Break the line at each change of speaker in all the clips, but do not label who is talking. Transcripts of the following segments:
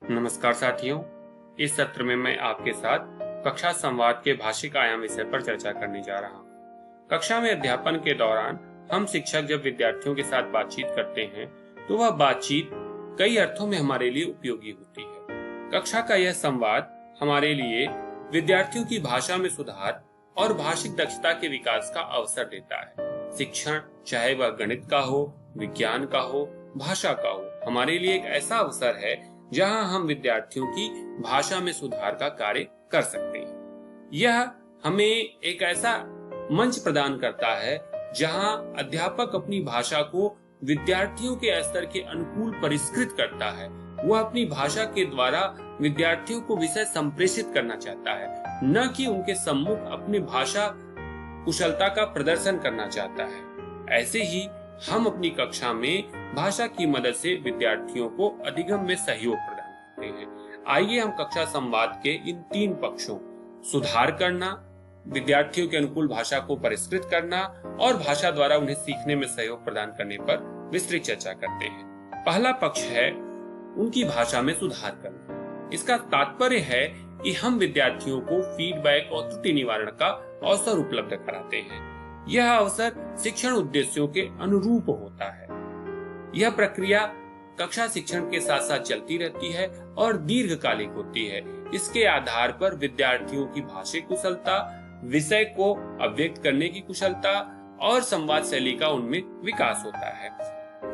नमस्कार साथियों, इस सत्र में मैं आपके साथ कक्षा संवाद के भाषिक आयाम विषय पर चर्चा करने जा रहा हूँ। कक्षा में अध्यापन के दौरान हम शिक्षक जब विद्यार्थियों के साथ बातचीत करते हैं तो वह बातचीत कई अर्थों में हमारे लिए उपयोगी होती है। कक्षा का यह संवाद हमारे लिए विद्यार्थियों की भाषा में सुधार और भाषिक दक्षता के विकास का अवसर देता है। शिक्षण चाहे वह गणित का हो, विज्ञान का हो, भाषा का हो, हमारे लिए एक ऐसा अवसर है जहां हम विद्यार्थियों की भाषा में सुधार का कार्य कर सकते हैं। यह हमें एक ऐसा मंच प्रदान करता है जहां अध्यापक अपनी भाषा को विद्यार्थियों के स्तर के अनुकूल परिष्कृत करता है। वह अपनी भाषा के द्वारा विद्यार्थियों को विषय संप्रेषित करना चाहता है, न कि उनके सम्मुख अपनी भाषा कुशलता का प्रदर्शन करना चाहता है। ऐसे ही हम अपनी कक्षा में भाषा की मदद से विद्यार्थियों को अधिगम में सहयोग प्रदान करते हैं। आइए हम कक्षा संवाद के इन तीन पक्षों सुधार करना, विद्यार्थियों के अनुकूल भाषा को परिष्कृत करना और भाषा द्वारा उन्हें सीखने में सहयोग प्रदान करने पर विस्तृत चर्चा करते हैं। पहला पक्ष है उनकी भाषा में सुधार करना। इसका तात्पर्य है कि हम विद्यार्थियों को फीडबैक और त्रुटि निवारण का अवसर उपलब्ध कराते हैं। यह अवसर शिक्षण उद्देश्यों के अनुरूप होता है। यह प्रक्रिया कक्षा शिक्षण के साथ साथ चलती रहती है और दीर्घकालिक होती है। इसके आधार पर विद्यार्थियों की भाषिक कुशलता, विषय को अभिव्यक्त करने की कुशलता और संवाद शैली का उनमें विकास होता है।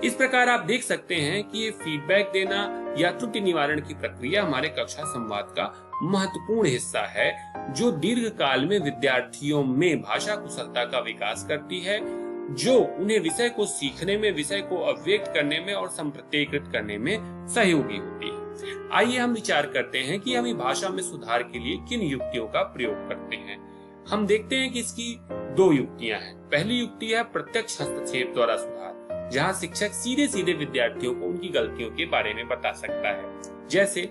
इस प्रकार आप देख सकते हैं कि ये फीडबैक देना या त्रुटि निवारण की प्रक्रिया हमारे कक्षा संवाद का महत्वपूर्ण हिस्सा है, जो दीर्घ काल में विद्यार्थियों में भाषा कुशलता का विकास करती है, जो उन्हें विषय को सीखने में, विषय को अभिव्यक्त करने में और संप्रत्ययकृत करने में सहयोगी होती है। आइए हम विचार करते हैं कि हम भाषा में सुधार के लिए किन युक्तियों का प्रयोग करते हैं। हम देखते हैं कि इसकी दो युक्तियां हैं। पहली युक्ति है प्रत्यक्ष हस्तक्षेप द्वारा सुधार, जहां शिक्षक सीधे सीधे विद्यार्थियों को उनकी गलतियों के बारे में बता सकता है। जैसे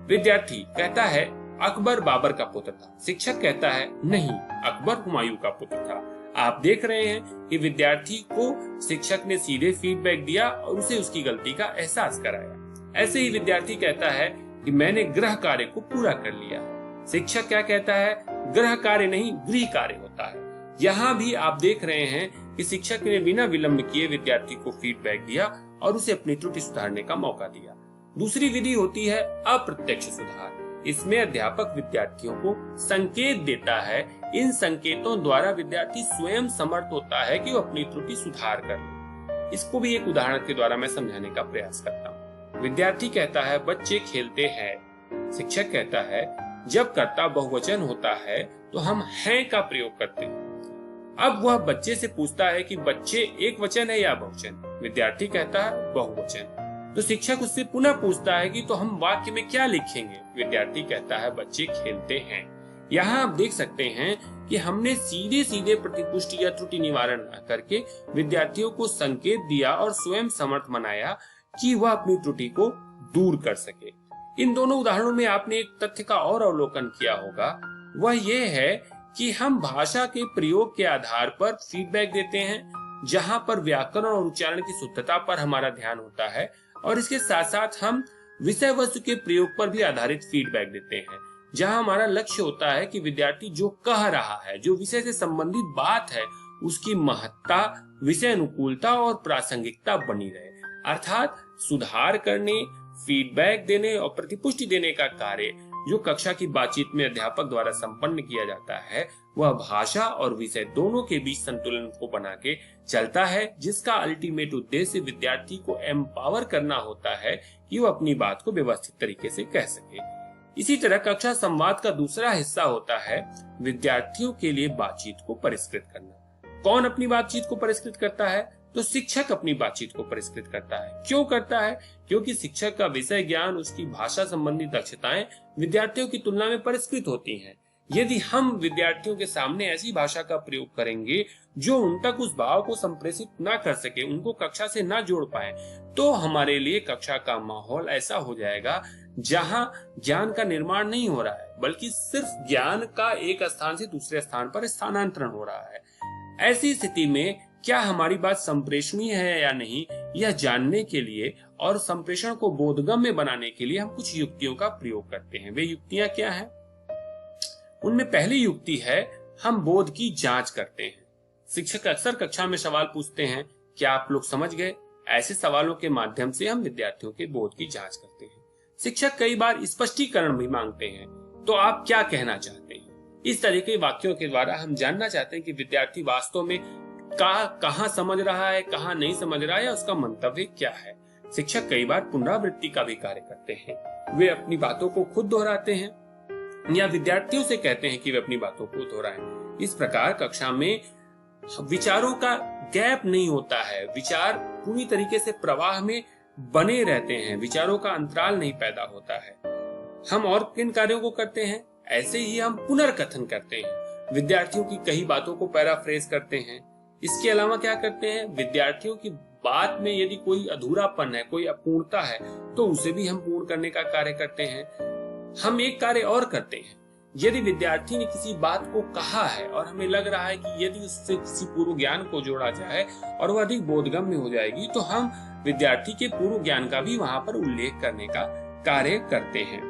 विद्यार्थी कहता है अकबर बाबर का पुत्र था, शिक्षक कहता है नहीं, अकबर हुमायूं का पुत्र था। आप देख रहे हैं कि विद्यार्थी को शिक्षक ने सीधे फीडबैक दिया और उसे उसकी गलती का एहसास कराया। ऐसे ही विद्यार्थी कहता है कि मैंने गृह कार्य को पूरा कर लिया। शिक्षक क्या कहता है, गृह कार्य नहीं, गृह कार्य होता है। यहाँ भी आप देख रहे हैं कि शिक्षक ने बिना विलंब किए विद्यार्थी को फीडबैक दिया और उसे अपनी त्रुटि सुधारने का मौका दिया। दूसरी विधि होती है अप्रत्यक्ष सुधार। इसमें अध्यापक विद्यार्थियों को संकेत देता है। इन संकेतों द्वारा विद्यार्थी स्वयं समर्थ होता है कि वो अपनी त्रुटि सुधार कर ले। इसको भी एक उदाहरण के द्वारा मैं समझाने का प्रयास करता हूँ। विद्यार्थी कहता है बच्चे खेलते हैं। शिक्षक कहता है जब कर्ता बहुवचन होता है तो हम हैं का प्रयोग करते हैं। अब वह बच्चे से पूछता है कि बच्चे एक वचन है या बहुवचन। विद्यार्थी कहता है बहुवचन। तो शिक्षक उससे पुनः पूछता है कि तो हम वाक्य में क्या लिखेंगे। विद्यार्थी कहता है बच्चे खेलते हैं। यहाँ आप देख सकते हैं कि हमने सीधे सीधे प्रतिपुष्टि या त्रुटि निवारण न करके विद्यार्थियों को संकेत दिया और स्वयं समर्थ बनाया कि वह अपनी त्रुटि को दूर कर सके। इन दोनों उदाहरणों में आपने एक तथ्य का और अवलोकन किया होगा, वह ये है कि हम भाषा के प्रयोग के आधार पर फीडबैक देते हैं, जहां पर व्याकरण और उच्चारण की शुद्धता पर हमारा ध्यान होता है, और इसके साथ साथ हम विषय वस्तु के प्रयोग पर भी आधारित फीडबैक देते हैं, जहां हमारा लक्ष्य होता है कि विद्यार्थी जो कह रहा है, जो विषय से संबंधित बात है, उसकी महत्ता, विषय अनुकूलता और प्रासंगिकता बनी रहे। अर्थात सुधार करने, फीडबैक देने और प्रतिपुष्टि देने का कार्य जो कक्षा की बातचीत में अध्यापक द्वारा संपन्न किया जाता है, वह भाषा और विषय दोनों के बीच संतुलन को बना के चलता है, जिसका अल्टीमेट उद्देश्य विद्यार्थी को एम्पावर करना होता है कि वो अपनी बात को व्यवस्थित तरीके से कह सके। इसी तरह कक्षा संवाद का दूसरा हिस्सा होता है विद्यार्थियों के लिए बातचीत को परिष्कृत करना। कौन अपनी बातचीत को परिष्कृत करता है? तो शिक्षक अपनी बातचीत को परिष्कृत करता है। क्यों करता है? क्योंकि शिक्षक का विषय ज्ञान, उसकी भाषा संबंधी दक्षताएं विद्यार्थियों की तुलना में परिष्कृत होती हैं। यदि हम विद्यार्थियों के सामने ऐसी भाषा का प्रयोग करेंगे जो उन तक उस भाव को संप्रेषित ना कर सके, उनको कक्षा से ना जोड़ पाए, तो हमारे लिए कक्षा का माहौल ऐसा हो जाएगा जहां ज्ञान का निर्माण नहीं हो रहा है, बल्कि सिर्फ ज्ञान का एक स्थान से दूसरे स्थान पर स्थानांतरण हो रहा है। ऐसी स्थिति में क्या हमारी बात संप्रेषणीय है या नहीं, यह जानने के लिए और संप्रेषण को बोधगम्य बनाने के लिए हम कुछ युक्तियों का प्रयोग करते हैं। वे युक्तियां क्या हैं? उनमें पहली युक्ति है, हम बोध की जांच करते हैं। शिक्षक अक्सर कक्षा में सवाल पूछते हैं, क्या आप लोग समझ गए? ऐसे सवालों के माध्यम से हम विद्यार्थियों के बोध की जांच करते हैं। शिक्षक कई बार स्पष्टीकरण भी मांगते हैं, तो आप क्या कहना चाहते हैं? इस तरह के वाक्यों के द्वारा हम जानना चाहते हैं कि विद्यार्थी वास्तव में कहाँ समझ रहा है, कहाँ नहीं समझ रहा है, या उसका मंतव्य क्या है। शिक्षक कई बार पुनरावृत्ति का भी कार्य करते हैं। वे अपनी बातों को खुद दोहराते हैं या विद्यार्थियों से कहते हैं कि वे अपनी बातों को दोहराएं। इस प्रकार कक्षा में विचारों का गैप नहीं होता है, विचार पूरी तरीके से प्रवाह में बने रहते हैं, विचारों का अंतराल नहीं पैदा होता है। हम और किन कार्यों को करते हैं? ऐसे ही हम पुनर्कथन करते हैं, विद्यार्थियों की कई बातों को पैराफ्रेज करते हैं। इसके अलावा क्या करते हैं? विद्यार्थियों की बात में यदि कोई अधूरापन है, कोई अपूर्णता है, तो उसे भी हम पूर्ण करने का कार्य करते हैं। हम एक कार्य और करते हैं, यदि विद्यार्थी ने किसी बात को कहा है और हमें लग रहा है कि यदि उससे किसी पूर्व ज्ञान को जोड़ा जाए और वह अधिक बोधगम्य हो जाएगी, तो हम विद्यार्थी के पूर्व ज्ञान का भी वहां पर उल्लेख करने का कार्य करते हैं।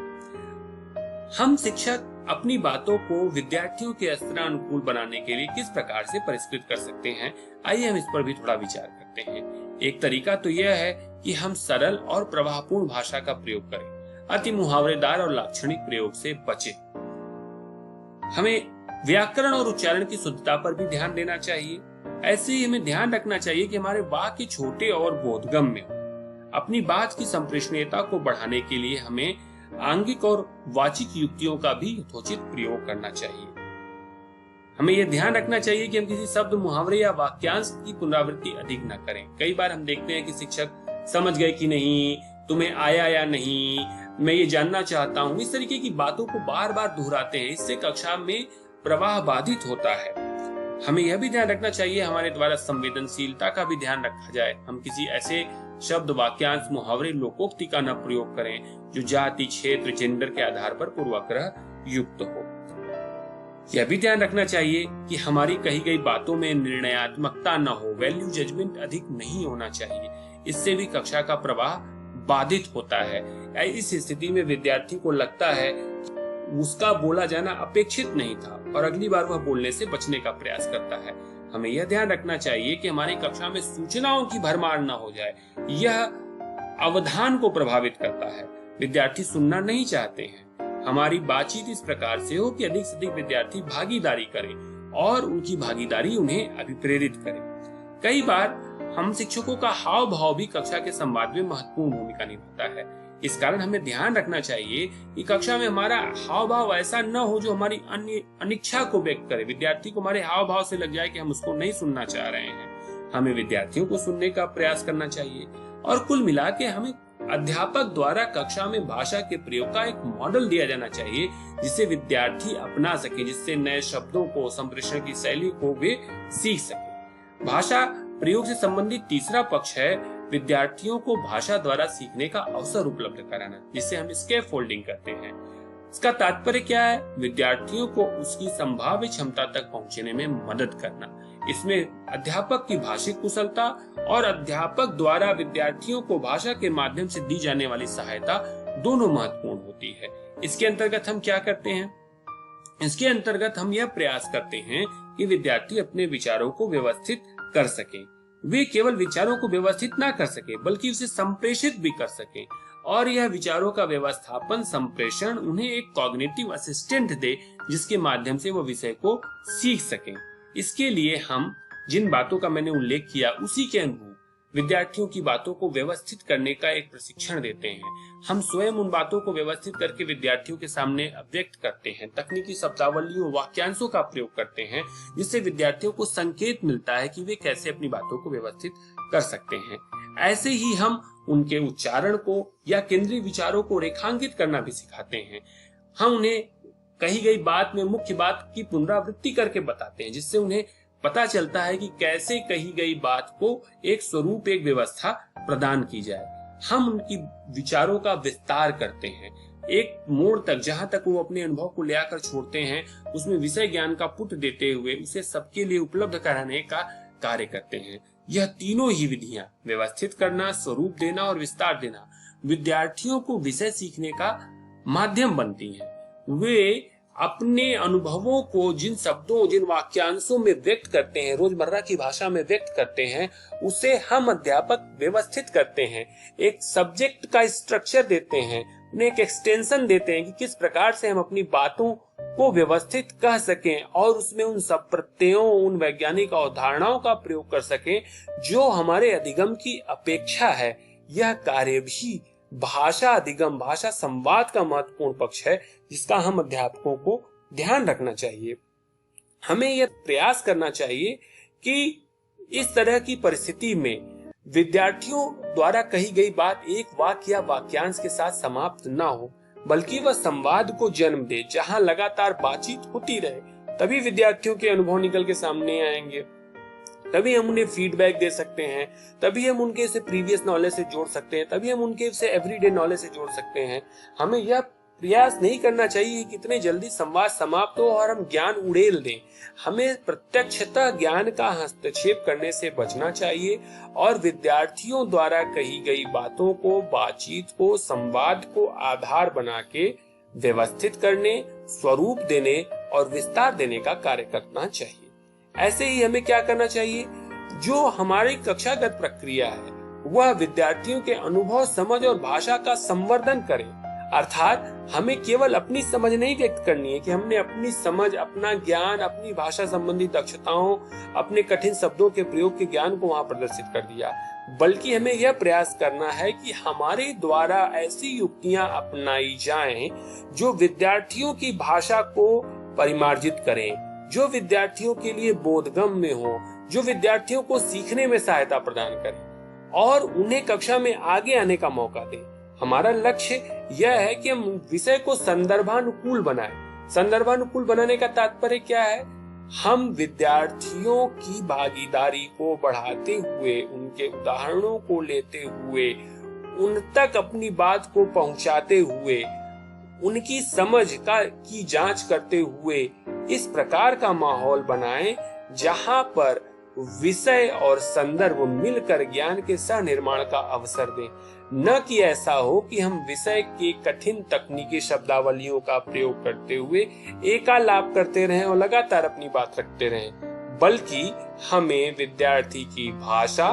हम शिक्षक अपनी बातों को विद्यार्थियों के स्तरानुकूल बनाने के लिए किस प्रकार से परिष्कृत कर सकते हैं, आइए हम इस पर भी थोड़ा विचार करते हैं। एक तरीका तो यह है कि हम सरल और प्रवाहपूर्ण भाषा का प्रयोग करें, अति मुहावरेदार और लाक्षणिक प्रयोग से बचें। हमें व्याकरण और उच्चारण की शुद्धता पर भी ध्यान देना चाहिए। ऐसे ही हमें ध्यान रखना चाहिए कि हमारे वाक्य छोटे और बोधगम्य हो। अपनी बात की संप्रेषणीयता को बढ़ाने के लिए हमें आंगिक और वाचिक युक्तियों का भी यथोचित प्रयोग करना चाहिए। हमें यह ध्यान रखना चाहिए कि हम किसी शब्द, मुहावरे या वाक्यांश की पुनरावृत्ति अधिक न करें। कई बार हम देखते हैं कि शिक्षक समझ गए कि नहीं, तुम्हें आया या नहीं, मैं ये जानना चाहता हूँ, इस तरीके की बातों को बार बार दोहराते हैं। इससे कक्षा में प्रवाह बाधित होता है। हमें यह भी ध्यान रखना चाहिए, हमारे द्वारा संवेदनशीलता का भी ध्यान रखा जाए। हम किसी ऐसे शब्द, वाक्यांश, मुहावरे, लोकोक्ति का न प्रयोग करें जो जाति, क्षेत्र, जेंडर के आधार पर पूर्वाग्रह युक्त हो। यह भी ध्यान रखना चाहिए कि हमारी कही गई बातों में निर्णयात्मकता न हो, वैल्यू जजमेंट अधिक नहीं होना चाहिए। इससे भी कक्षा का प्रवाह बाधित होता है। इस स्थिति में विद्यार्थी को लगता है उसका बोला जाना अपेक्षित नहीं था और अगली बार वह बोलने से बचने का प्रयास करता है। हमें यह ध्यान रखना चाहिए कि हमारी कक्षा में सूचनाओं की भरमार न हो जाए। यह अवधान को प्रभावित करता है। विद्यार्थी सुनना नहीं चाहते हैं। हमारी बातचीत इस प्रकार से हो कि अधिक से अधिक विद्यार्थी भागीदारी करें और उनकी भागीदारी उन्हें अभिप्रेरित करे। कई बार हम शिक्षकों का हाव भाव भी कक्षा के संवाद में महत्वपूर्ण भूमिका निभाता है। इस कारण हमें ध्यान रखना चाहिए कि कक्षा में हमारा हाव भाव ऐसा न हो जो हमारी अन्य अनिच्छा को व्यक्त करे। विद्यार्थी को हमारे हाव भाव से लग जाए कि हम उसको नहीं सुनना चाह रहे हैं। हमें विद्यार्थियों को सुनने का प्रयास करना चाहिए और कुल मिला के हमें अध्यापक द्वारा कक्षा में भाषा के प्रयोग का एक मॉडल दिया जाना चाहिए जिसे विद्यार्थी अपना सके, जिससे नए शब्दों को, संप्रेषण की शैली को वे सीख सके। भाषा प्रयोग से संबंधित तीसरा पक्ष है विद्यार्थियों को भाषा द्वारा सीखने का अवसर उपलब्ध कराना, जिसे हम स्कैफोल्डिंग करते हैं। इसका तात्पर्य क्या है? विद्यार्थियों को उसकी संभाव्य क्षमता तक पहुंचने में मदद करना। इसमें अध्यापक की भाषिक कुशलता और अध्यापक द्वारा विद्यार्थियों को भाषा के माध्यम से दी जाने वाली सहायता दोनों महत्वपूर्ण होती है। इसके अंतर्गत हम क्या करते हैं? इसके अंतर्गत हम यह प्रयास करते हैं कि विद्यार्थी अपने विचारों को व्यवस्थित कर सके। वे केवल विचारों को व्यवस्थित ना कर सके बल्कि उसे संप्रेषित भी कर सके और यह विचारों का व्यवस्थापन, संप्रेषण उन्हें एक कॉग्निटिव असिस्टेंट दे जिसके माध्यम से वो विषय को सीख सके। इसके लिए हम जिन बातों का मैंने उल्लेख किया उसी के अनुरूप विद्यार्थियों की बातों को व्यवस्थित करने का एक प्रशिक्षण देते हैं। हम स्वयं उन बातों को व्यवस्थित करके विद्यार्थियों के सामने अभिव्यक्त करते हैं। तकनीकी शब्दावलियों, वाक्यांशों का प्रयोग करते हैं जिससे विद्यार्थियों को संकेत मिलता है कि वे कैसे अपनी बातों को व्यवस्थित कर सकते हैं। ऐसे ही हम उनके उच्चारण को या केंद्रीय विचारों को रेखांकित करना भी सिखाते हैं। हम उन्हें कही गई बात में मुख्य बात की पुनरावृत्ति करके बताते हैं जिससे उन्हें पता चलता है कि कैसे कही गई बात को एक स्वरूप, एक व्यवस्था प्रदान की जाए। हम उनकी विचारों का विस्तार करते हैं एक मोड़ तक, जहां तक वो अपने अनुभव को ले आकर छोड़ते हैं। उसमें विषय ज्ञान का पुट देते हुए उसे सबके लिए उपलब्ध कराने का कार्य करते हैं। यह तीनों ही विधियां, व्यवस्थित करना, स्वरूप देना और विस्तार देना, विद्यार्थियों को विषय सीखने का माध्यम बनती हैं। वे अपने अनुभवों को जिन शब्दों, जिन वाक्यांशों में व्यक्त करते हैं, रोजमर्रा की भाषा में व्यक्त करते हैं, उसे हम अध्यापक व्यवस्थित करते हैं, एक सब्जेक्ट का स्ट्रक्चर देते हैं, उन्हें एक एक्सटेंशन देते हैं कि किस प्रकार से हम अपनी बातों को व्यवस्थित कह सकें और उसमें उन सब प्रत्ययों, उन वैज्ञानिक अवधारणाओं का प्रयोग कर सकें जो हमारे अधिगम की अपेक्षा है। यह कार्य भी भाषा अधिगम, भाषा संवाद का महत्वपूर्ण पक्ष है, जिसका हम अध्यापकों को ध्यान रखना चाहिए। हमें यह प्रयास करना चाहिए कि इस तरह की परिस्थिति में विद्यार्थियों द्वारा कही गई बात एक वाक्य या वाक्यांश के साथ समाप्त ना हो, बल्कि वह संवाद को जन्म दे, जहां लगातार बातचीत होती रहे। तभी विद्यार्थियों के अनुभव निकल के सामने आएंगे, तभी हम उन्हें फीडबैक दे सकते हैं, तभी हम उनके से प्रीवियस नॉलेज से जोड़ सकते हैं, तभी हम उनके से एवरीडे नॉलेज से जोड़ सकते हैं। हमें यह प्रयास नहीं करना चाहिए कि कितने जल्दी संवाद समाप्त हो और हम ज्ञान उड़ेल दें। हमें प्रत्यक्षतः ज्ञान का हस्तक्षेप करने से बचना चाहिए और विद्यार्थियों द्वारा कही गई बातों को, बातचीत को, संवाद को आधार बना के व्यवस्थित करने, स्वरूप देने और विस्तार देने का कार्य करना चाहिए। ऐसे ही हमें क्या करना चाहिए, जो हमारी कक्षागत प्रक्रिया है वह विद्यार्थियों के अनुभव, समझ और भाषा का संवर्धन करे। अर्थात हमें केवल अपनी समझ नहीं व्यक्त करनी है कि हमने अपनी समझ, अपना ज्ञान, अपनी भाषा संबंधी दक्षताओं, अपने कठिन शब्दों के प्रयोग के ज्ञान को वहां प्रदर्शित कर दिया, बल्कि हमें यह प्रयास करना है कि हमारे द्वारा ऐसी युक्तियां अपनाई जाएं जो विद्यार्थियों की भाषा को परिमार्जित करें, जो विद्यार्थियों के लिए बोधगम्य हो, जो विद्यार्थियों को सीखने में सहायता प्रदान करें और उन्हें कक्षा में आगे आने का मौका दें। हमारा लक्ष्य यह है कि हम विषय को संदर्भानुकूल बनाएं। संदर्भानुकूल बनाने का तात्पर्य क्या है? हम विद्यार्थियों की भागीदारी को बढ़ाते हुए, उनके उदाहरणों को लेते हुए, उन तक अपनी बात को पहुंचाते हुए, उनकी समझ की जांच करते हुए इस प्रकार का माहौल बनाएं जहां पर विषय और संदर्भ मिलकर ज्ञान के सह निर्माण का अवसर दें। न कि ऐसा हो कि हम विषय के कठिन तकनीकी शब्दावलियों का प्रयोग करते हुए एकालाप करते रहें और लगातार अपनी बात रखते रहें, बल्कि हमें विद्यार्थी की भाषा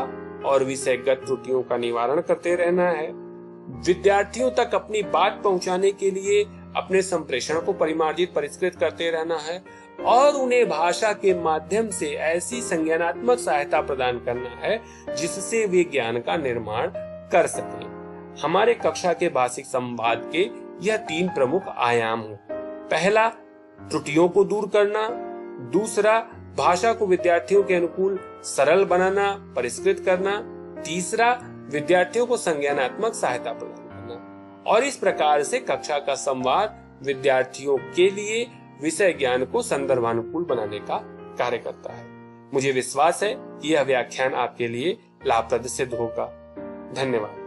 और विषयगत त्रुटियों का निवारण करते रहना है। विद्यार्थियों तक अपनी बात पहुंचाने के लिए अपने संप्रेषण को परिमार्जित, परिष्कृत करते रहना है और उन्हें भाषा के माध्यम से ऐसी संज्ञानात्मक सहायता प्रदान करना है जिससे वे ज्ञान का निर्माण कर सकें। हमारे कक्षा के भाषिक संवाद के यह 3 प्रमुख आयाम हैं। पहला, त्रुटियों को दूर करना। दूसरा, भाषा को विद्यार्थियों के अनुकूल सरल बनाना, परिष्कृत करना। तीसरा, विद्यार्थियों को संज्ञानात्मक सहायता प्रदान करना। और इस प्रकार से कक्षा का संवाद विद्यार्थियों के लिए विषय ज्ञान को संदर्भानुकूल बनाने का कार्य करता है। मुझे विश्वास है कि यह व्याख्यान आपके लिए लाभप्रद सिद्ध होगा। धन्यवाद।